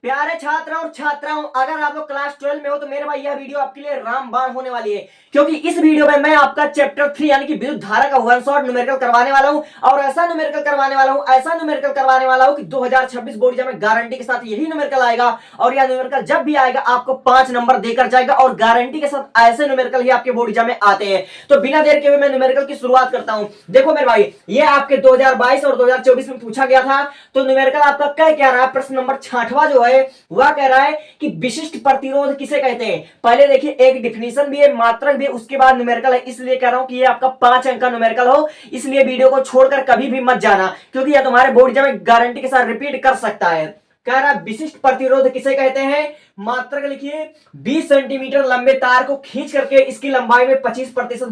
प्यारे छात्र और छात्राओं, अगर आप लोग क्लास 12 में हो तो मेरे भाई यह वीडियो आपके लिए रामबाण होने वाली है, क्योंकि इस वीडियो में मैं आपका चैप्टर 3 यानी कि विद्युत धारा का वन शॉट न्यूमेरिकल करवाने वाला हूं। और ऐसा न्यूमेरिकल करवाने वाला हूं, ऐसा न्यूमेरिकल करवाने वाला हूं कि 2026 बोर्ड एग्जाम में गारंटी के साथ यही न्यूमेरिकल आएगा। और यह न्यूमेरिकल जब भी आएगा आपको 5 नंबर देकर जाएगा, और गारंटी के साथ ऐसे न्यूमेरिकल ही आपके बोर्ड एग्जाम में आते हैं। तो बिना देर के हुए मैं न्यूमेरिकल की शुरुआत करता हूं। देखो मेरे भाई, ये आपके 2022 और 2024 में पूछा गया था। तो न्यूमेरिकल आपका क्या रहा है, प्रश्न नंबर 6वां जो है वह कह रहा है कि विशिष्ट प्रतिरोध किसे कहते हैं। पहले देखिए, एक डिफिनीशन भी है, मात्रक भी है, उसके बाद न्यूमेरिकल है। इसलिए कह रहा हूं कि ये आपका 5 अंक का न्यूमेरिकल हो, इसलिए वीडियो को छोड़कर कभी भी मत जाना, क्योंकि यह तुम्हारे बोर्ड एग्जाम में गारंटी के साथ रिपीट कर सकता है। कह रहा है विशिष्ट प्रतिरोध किसे कहते हैं। मात्रक लिखिए, 20 सेंटीमीटर लंबे तार को खींच करके इसकी लंबाई में 25%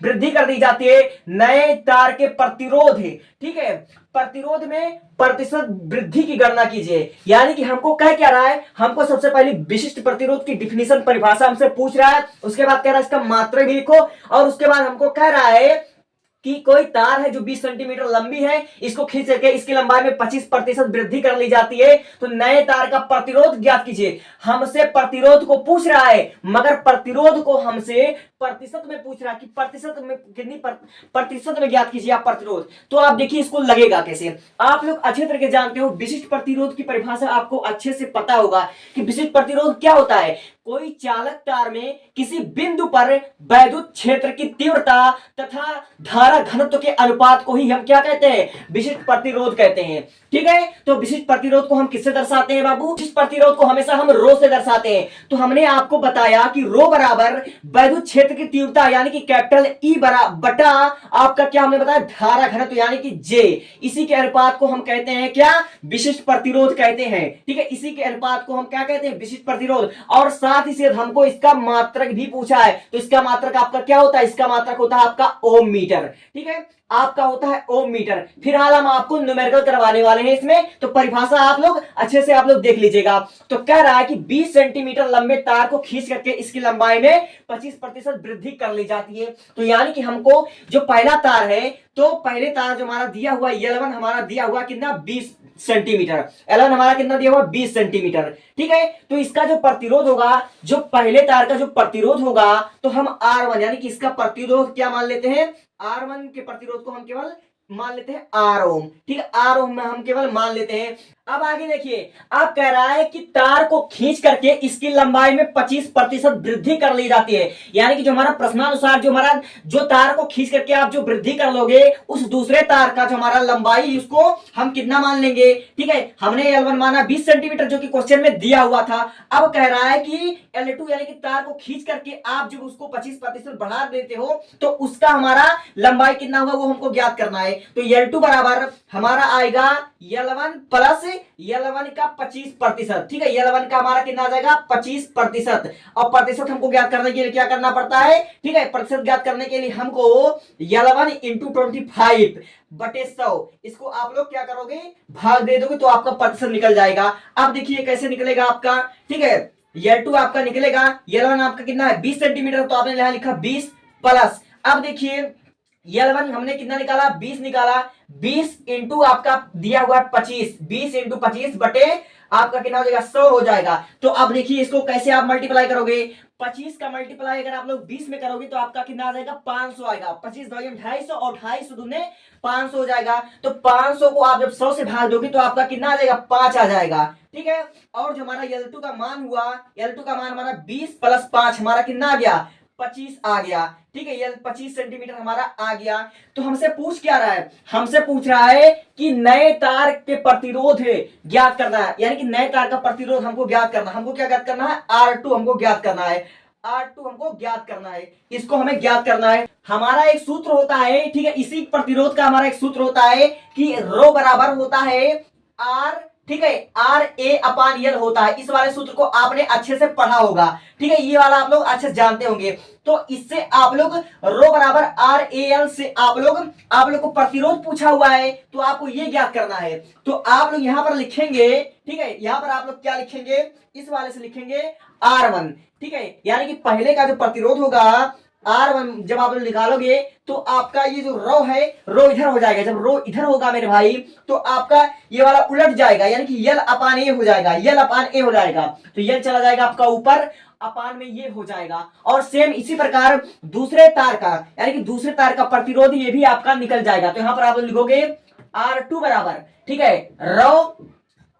वृद्धि कर दी जाती है। नए तार के प्रतिरोध है, ठीक है, प्रतिरोध में प्रतिशत वृद्धि की गणना कीजिए। यानी कि हमको क्या रहा है, हमको सबसे पहले विशिष्ट प्रतिरोध की डिफिनीशन परिभाषा हमसे पूछ रहा है, उसके बाद कह रहा है इसका मात्रक भी लिखो, और उसके बाद हमको कह रहा है कि कोई तार है जो 20 सेंटीमीटर लंबी है, इसको खींच करके इसकी लंबाई में 25% वृद्धि कर ली जाती है। तो नए तार का प्रतिरोध ज्ञात कीजिए। हमसे प्रतिरोध को पूछ रहा है, मगर प्रतिरोध को हमसे प्रतिशत में पूछ रहा है कि प्रतिशत में कितनी प्रतिशत में ज्ञात कीजिए आप प्रतिरोध। तो आप देखिए इसको लगेगा कैसे। आप लोग अच्छे तरीके जानते हो, विशिष्ट प्रतिरोध की परिभाषा आपको अच्छे से पता होगा कि विशिष्ट प्रतिरोध क्या होता है। कोई चालक तार में किसी बिंदु पर वैद्युत क्षेत्र की तीव्रता तथा धारा घनत्व के अनुपात को ही हम क्या कहते हैं, विशिष्ट प्रतिरोध कहते हैं। ठीक है, तो विशिष्ट प्रतिरोध को हम किससे दर्शाते हैं बाबू, विशिष्ट प्रतिरोध को हमेशा हम रो से दर्शाते हैं। तो हमने आपको बताया कि रो बराबर वैद्युत क्षेत्र की तीव्रता यानी कि कैपिटल ई बटा आपका क्या हमने बताया, धारा घनत्व यानी कि जे। इसी के अनुपात को हम कहते हैं क्या, विशिष्ट प्रतिरोध कहते हैं। ठीक है, इसी के अनुपात को हम क्या कहते हैं, विशिष्ट प्रतिरोध। और साथ ही साथ हमको इसका मात्रक भी पूछा है। तो इसका मात्रक आपका क्या होता है, इसका मात्रक होता है आपका ओम मीटर। ठीक है, आपका होता है ओम मीटर। फिलहाल हम आपको न्यूमेरिकल करवाने वाले हैं इसमें, तो परिभाषा आप लोग अच्छे से आप लोग देख लीजिएगा। तो कह रहा है कि 20 सेंटीमीटर लंबे तार को खींच करके इसकी लंबाई में 25% वृद्धि कर ली जाती है। तो यानी कि हमको जो पहला तार है, तो पहले तार जो हमारा दिया हुआ L1 हमारा दिया हुआ कितना, 20 सेंटीमीटर। L1 हमारा कितना दिया हुआ, 20 सेंटीमीटर। ठीक है, तो इसका जो प्रतिरोध होगा, जो पहले तार का जो प्रतिरोध होगा, तो हम R1 यानी कि इसका प्रतिरोध क्या मान लेते हैं, R1 के प्रतिरोध को हम केवल मान लेते हैं R ओम। ठीक है, R ओम में हम केवल मान लेते हैं। अब आगे देखिए, आप कह रहा है कि तार को खींच करके इसकी लंबाई में 25% वृद्धि कर ली जाती है। यानी कि जो हमारा प्रश्नानुसार जो हमारा जो तार को खींच करके आप जो वृद्धि कर लोगे, उस दूसरे तार का जो हमारा लंबाई उसको हम कितना मान लेंगे। ठीक है, हमने L1 माना 20 सेंटीमीटर जो कि क्वेश्चन में दिया हुआ था। अब कह रहा है कि L2 यानी कि तार को खींच करके आप जब उसको 25% बढ़ा देते हो, तो उसका हमारा लंबाई कितना हुआ वो हमको ज्ञात करना है। तो L2 बराबर हमारा आएगा L1 प्लस L1 का 25%। ठीक है, L1 का हमारा कितना आ जाएगा, 25%। और प्रतिशत हमको ज्ञात करने के लिए क्या करना पड़ता है, ठीक है, प्रतिशत ज्ञात करने के लिए हमको L1 इंटू 25 बटे 100, इसको आप लोग क्या करोगे, भाग दे दोगे, तो आपका प्रतिशत निकल जाएगा। अब देखिए कैसे निकलेगा आपका। ठीक है, L2 आपका निकलेगा, L1 आपका कितना है, 20 सेंटीमीटर, तो आपने यहां लिखा 20 प्लस। अब देखिए L1 हमने कितना निकाला, 20 निकाला, 20 इंटू आपका दिया हुआ 25, 20 इंटू 25 बटे आपका कितना हो जाएगा, 100 हो जाएगा। तो अब देखिए इसको कैसे आप मल्टीप्लाई करोगे, 25 का मल्टीप्लाई अगर आप लोग 20 में करोगे तो आपका कितना आ जाएगा, 500 आएगा। 25 भागे 250 और 250 दूने 500 हो जाएगा। तो 500 को आप जब 100 से भाग दोगे तो आपका कितना आ जाएगा, 5 आ जाएगा। ठीक है, और जो हमारा L2 का मान हुआ, L2 का मान हमारा 20 प्लस 5 हमारा कितना आ गया, 25 आ गया। ठीक है, ये 25 सेंटीमीटर हमारा आ गया। तो हमसे पूछ क्या रहा है, हमसे पूछ रहा है कि नए तार के प्रतिरोध है ज्ञात करना है। यानी कि नए तार का प्रतिरोध हमको ज्ञात करना, हमको क्या ज्ञात करना है, R2 हमको ज्ञात करना है, R2 हमको ज्ञात करना है, इसको हमें ज्ञात करना है। हमारा एक सूत्र होता है, ठीक है, इसी प्रतिरोध का हमारा एक सूत्र होता है कि रो बराबर होता है R, ठीक है, आर ए अपान यल होता है। इस वाले सूत्र को आपने अच्छे से पढ़ा होगा। ठीक है, ये वाला आप लोग अच्छे से जानते होंगे। तो इससे आप लोग रो बराबर आर ए एल से आप लोग को प्रतिरोध पूछा हुआ है, तो आपको ये ज्ञात करना है। तो आप लोग यहां पर लिखेंगे, ठीक है, यहां पर आप लोग क्या लिखेंगे, इस वाले से लिखेंगे R1। ठीक है, यानी कि पहले का जो प्रतिरोध होगा R1 जब आप लोग निकालोगे तो आपका ये जो रो है, रो इधर हो जाएगा। जब रो इधर होगा मेरे भाई तो आपका ये वाला उलट जाएगा, यानी कि यल अपान ए हो जाएगा, यल अपान ए हो जाएगा। तो यल चला जाएगा आपका ऊपर, अपान में ये हो जाएगा। और सेम इसी प्रकार दूसरे तार का, यानी कि दूसरे तार का प्रतिरोध ये भी आपका निकल जाएगा। तो यहां पर आप लिखोगे R2 बराबर, ठीक है, रो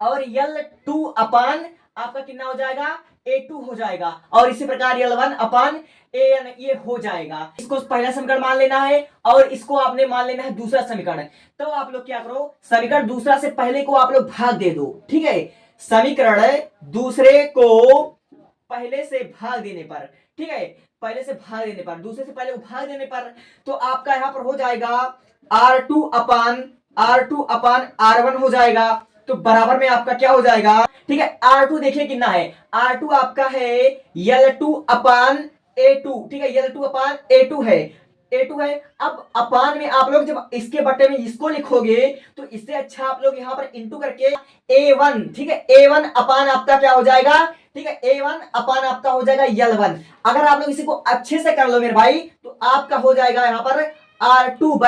और L2 अपान आपका कितना हो जाएगा, A2 हो जाएगा। और इसी प्रकार L1 अपान AN ये हो जाएगा। इसको पहला समीकरण मान लेना है और इसको आपने मान लेना है दूसरा समीकरण। तो आप लोग क्या करो, समीकरण दूसरा से पहले को आप लोग भाग दे दो, ठीक है। समीकरण दूसरे को पहले से भाग देने पर, ठीक है, पहले से भाग देने पर, दूसरे से पहले को भाग देने पर, तो आपका यहां पर हो जाएगा R2 अपान R1 हो जाएगा। तो बराबर में आपका क्या हो जाएगा, ठीक है। R2 देखिए कितना है, R2 आपका है L2 अपान A2, ठीक है, L2 अपान A2 है, A2 है। अब अपान में आप लोग जब इसके बट्टे में इसको लिखोगे तो इससे अच्छा आप लोग यहां पर इंटू करके A1, ठीक है, A1 अपान आपका क्या हो जाएगा, ठीक है, A1 अपान आपका हो जाएगा L1। अगर आप लोग इसी को अच्छे से कर लो मेरे भाई तो आपका हो जाएगा यहां पर R2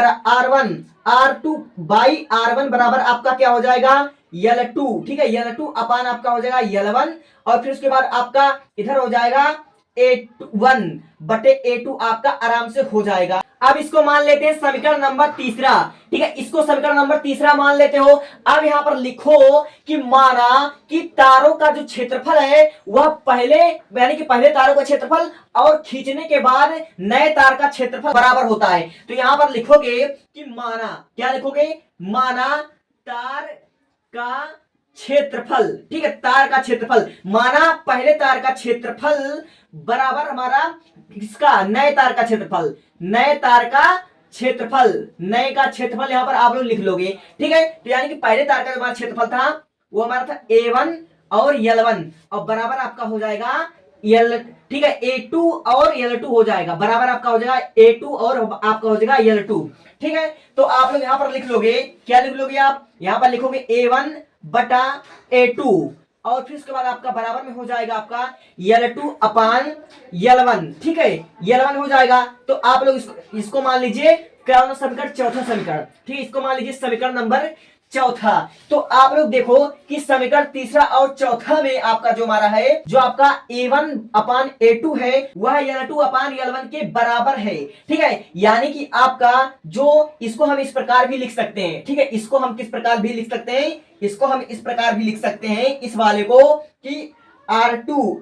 R2 बाई R1 बराबर आपका क्या हो जाएगा, L2, ठीक है, L2 अपान आपका हो जाएगा L1। और फिर उसके बाद आपका इधर हो जाएगा A1 बटे A2 आपका आराम से हो जाएगा। अब इसको मान लेते हैं समीकरण नंबर तीसरा, ठीक है, इसको समीकरण नंबर तीसरा मान लेते हो। अब यहां पर लिखो कि माना कि तारों का जो क्षेत्रफल है वह पहले, यानी कि पहले तारों का क्षेत्रफल और खींचने के बाद नए तार का क्षेत्रफल बराबर होता है। तो यहां पर लिखोगे कि माना, क्या लिखोगे, माना तार का क्षेत्रफल, ठीक है, तार का क्षेत्रफल, माना पहले तार का क्षेत्रफल बराबर हमारा इसका नए तार का क्षेत्रफल, नए तार का क्षेत्रफल, नए का क्षेत्रफल यहां पर आप लोग लिख लोगे, ठीक है। तो यानी कि पहले तार का जो हमारा क्षेत्रफल था वो हमारा था A1 और L1 और बराबर आपका हो जाएगा L, ठीक है, A2 और L2 हो जाएगा, बराबर आपका हो जाएगा A2 और आपका हो जाएगा L2, ठीक है। तो आप लोग यहां पर लिख लोगे, क्या लिख लोगे आप, यहां पर लिखोगे A1 बटा A2 और फिर उसके बाद आपका बराबर में हो जाएगा आपका L2 अपान L1, ठीक है, L1 हो जाएगा। तो आप लोग इसको मान लीजिए क्या होना, समीकरण चौथा समीकरण, ठीक है, इसको मान लीजिए समीकरण नंबर चौथा। तो आप लोग देखो कि समीकरण तीसरा और चौथा में आपका जो हमारा है, जो आपका A1 अपान A2 है वह L2 अपान L1 के बराबर है, ठीक है। यानी कि आपका जो इसको हम इस प्रकार भी लिख सकते हैं, ठीक है, इसको हम किस प्रकार भी लिख सकते हैं, इसको हम इस प्रकार भी लिख सकते हैं इस वाले को कि R2,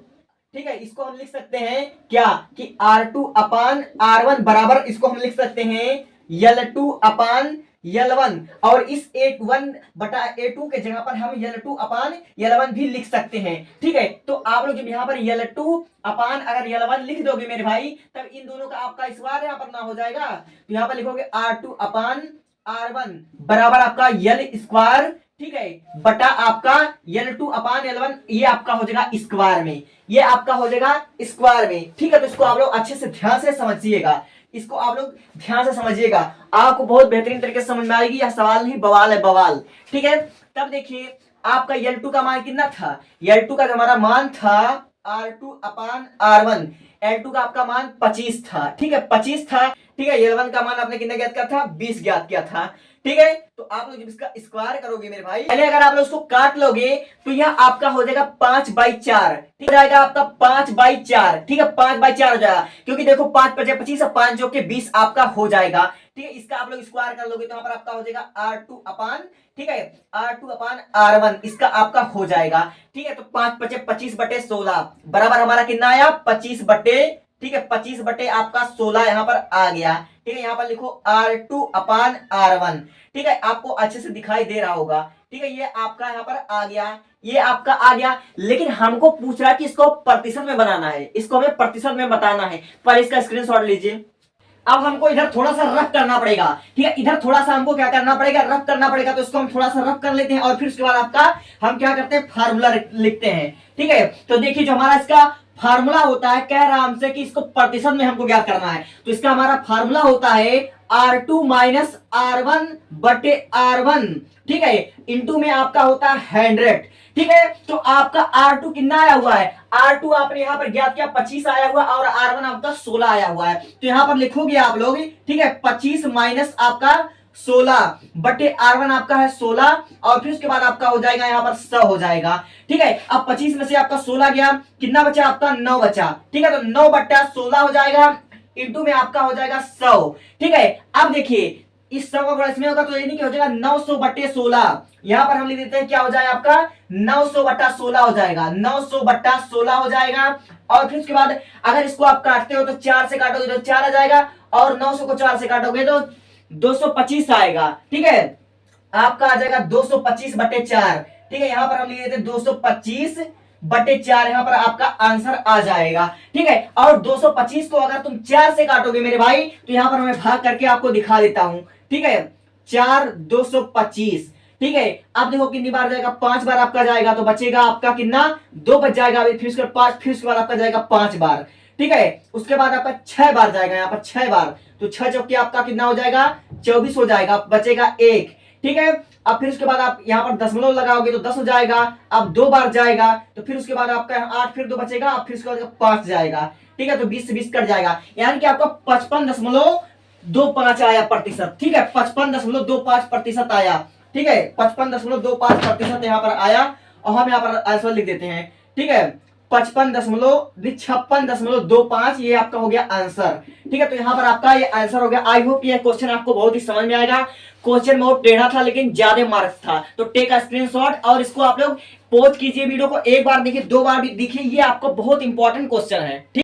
ठीक है, इसको हम लिख सकते हैं क्या कि R2 अपान R1 बराबर, इसको हम लिख सकते हैं L2 अपान L1 और इस A1 बटा A2 के जगह पर हम L2 अपान L1 भी लिख सकते हैं, ठीक है। तो आप लोग जब यहाँ पर L2 अपान अगर L1 लिख दोगे मेरे भाई तब इन दोनों का आपका स्क्वायर यहाँ पर ना हो जाएगा। तो यहाँ पर लिखोगे R2 अपान R1 बराबर आपका L स्क्वायर, ठीक है, बटा आपका L2 अपान L1 ये आपका हो जाएगा स्क्वायर में, ये आपका हो जाएगा स्क्वायर में, ठीक है। तो इसको आप लोग अच्छे से ध्यान से समझिएगा, इसको आप लोग ध्यान से समझिएगा, आपको बहुत बेहतरीन तरीके से समझ में आएगी। यह सवाल नहीं बवाल है, बवाल, ठीक है। तब देखिए आपका L2 का मान कितना था, L2 का हमारा मान था R2 अपान R1, L2 का आपका मान 25 था, ठीक है, 25 था, ठीक है। L1 का मान आपने कितना ज्ञात किया था, 20 ज्ञात किया था, ठीक है। तो आप लोग जब इसका स्क्वायर करोगे मेरे भाई, पहले अगर आप लोग उसको काट लोगे तो यह आपका हो जाएगा 5/4, ठीक हो जाएगा आपका 5/4, ठीक है, 5/4 हो जाएगा, क्योंकि देखो 5 × 25 और 5 जो कि 20 आपका हो जाएगा, ठीक है। इसका आप लोग स्क्वायर कर लोगे तो यहाँ पर आपका हो जाएगा R2 अपान, ठीक है, R2 अपान R1 इसका आपका हो जाएगा, ठीक है। तो 5 × 25 बटे 16 बराबर हमारा कितना आया, 25 बटे, ठीक है, 25 बटे आपका 16 यहाँ पर आ गया, ठीक है। यहाँ पर लिखो R2 अपान R1, ठीक है, आपको अच्छे से दिखाई दे रहा होगा, ठीक है। ये आपका यहाँ पर आ गया, ये आपका आ गया, लेकिन हमको पूछ रहा है कि इसको प्रतिशत में बनाना है, इसको हमें प्रतिशत में बताना है। पहले इसका स्क्रीनशॉट लीजिए। अब हमको इधर थोड़ा सा रफ करना पड़ेगा, ठीक है, इधर थोड़ा सा हमको क्या करना पड़ेगा, रफ करना पड़ेगा। तो इसको हम थोड़ा सा रफ कर लेते हैं और फिर उसके बाद आपका हम क्या करते हैं, फार्मूला लिखते हैं, ठीक है। तो देखिए जो हमारा इसका फार्मूला होता है, कह रहा हमसे कि इसको प्रतिशत में हमको क्या करना है, तो इसका हमारा फार्मूला होता है R2 - R1 बटे R1, ठीक है, इंटू में आपका होता है 100, ठीक है। तो आपका R2 कितना आया हुआ है, R2 आपने यहाँ पर ज्ञात किया 25 आया हुआ और R1 आपका 16 आया हुआ है। तो यहाँ पर लिखोगे आप लोग, ठीक है, 25 माइनस आपका 16 बटे R1 आपका है 16 और फिर उसके बाद आपका हो जाएगा यहाँ पर 100 हो जाएगा। ठीक है, अब 25 में से आपका 16 गया, कितना बचा आपका 9 बचा। ठीक है, तो 9 बट्टा 16 हो जाएगा, इंटू में आपका हो जाएगा 100। ठीक है, अब देखिए इस 100 का गुणा इसमें होगा तो ये नहीं क्या हो जाएगा 900 बट्टे 16, यहां पर हम लिख देते हैं क्या हो जाएगा आपका 900 बट्टा 16 हो जाएगा, 900 बट्टा 16 हो जाएगा। और फिर उसके बाद अगर इसको आप काटते हो तो 4 से काटोगे तो 4 आ जाएगा और 900 को 4 से काटोगे तो 225 आएगा। ठीक है, आपका आ जाएगा 225 बटे 4। ठीक है, यहां पर हम लिख देते हैं 225 बटे 4, यहां पर आपका आंसर आ जाएगा। ठीक है, और 225 को अगर तुम 4 से काटोगे मेरे भाई तो यहां पर मैं भाग करके आपको दिखा देता हूं। ठीक है, 4 225। ठीक है, अब देखो कितनी बार जाएगा, 5 बार आपका जाएगा तो बचेगा आपका कितना 2 बच जाएगा, फिर उसके 5, फिर उसके बाद आपका जाएगा 5 बार। ठीक है, उसके बाद आपका 6 बार जाएगा, यहाँ पर 6 बार, तो 6 चौके आपका कितना हो जाएगा 24 हो जाएगा, बचेगा 1। ठीक है, अब फिर उसके बाद आप यहाँ पर दशमलव लगाओगे तो 10 हो जाएगा, अब 2 बार जाएगा तो फिर उसके बाद आपका 8 फिर 2 बचेगा, अब फिर उसके बाद 5 जाएगा। ठीक है, तो 20 से 20 कट जाएगा, यानी कि आपका 55.25 आया प्रतिशत। ठीक है, 55.25% आया। ठीक है, 55.25% यहाँ पर आया और हम यहाँ पर आंसर लिख देते हैं। ठीक है, 56.26 ये आपका हो गया आंसर। ठीक है, तो यहाँ पर आपका ये आंसर हो गया। आई होप ये क्वेश्चन आपको बहुत ही समझ में आएगा। क्वेश्चन बहुत टेढ़ा था लेकिन ज्यादा मार्क्स था, तो टेक अ स्क्रीनशॉट और इसको आप लोग पॉज कीजिए, वीडियो को एक बार देखिए, 2 बार भी देखिए, ये आपको बहुत इंपॉर्टेंट क्वेश्चन है। ठीक।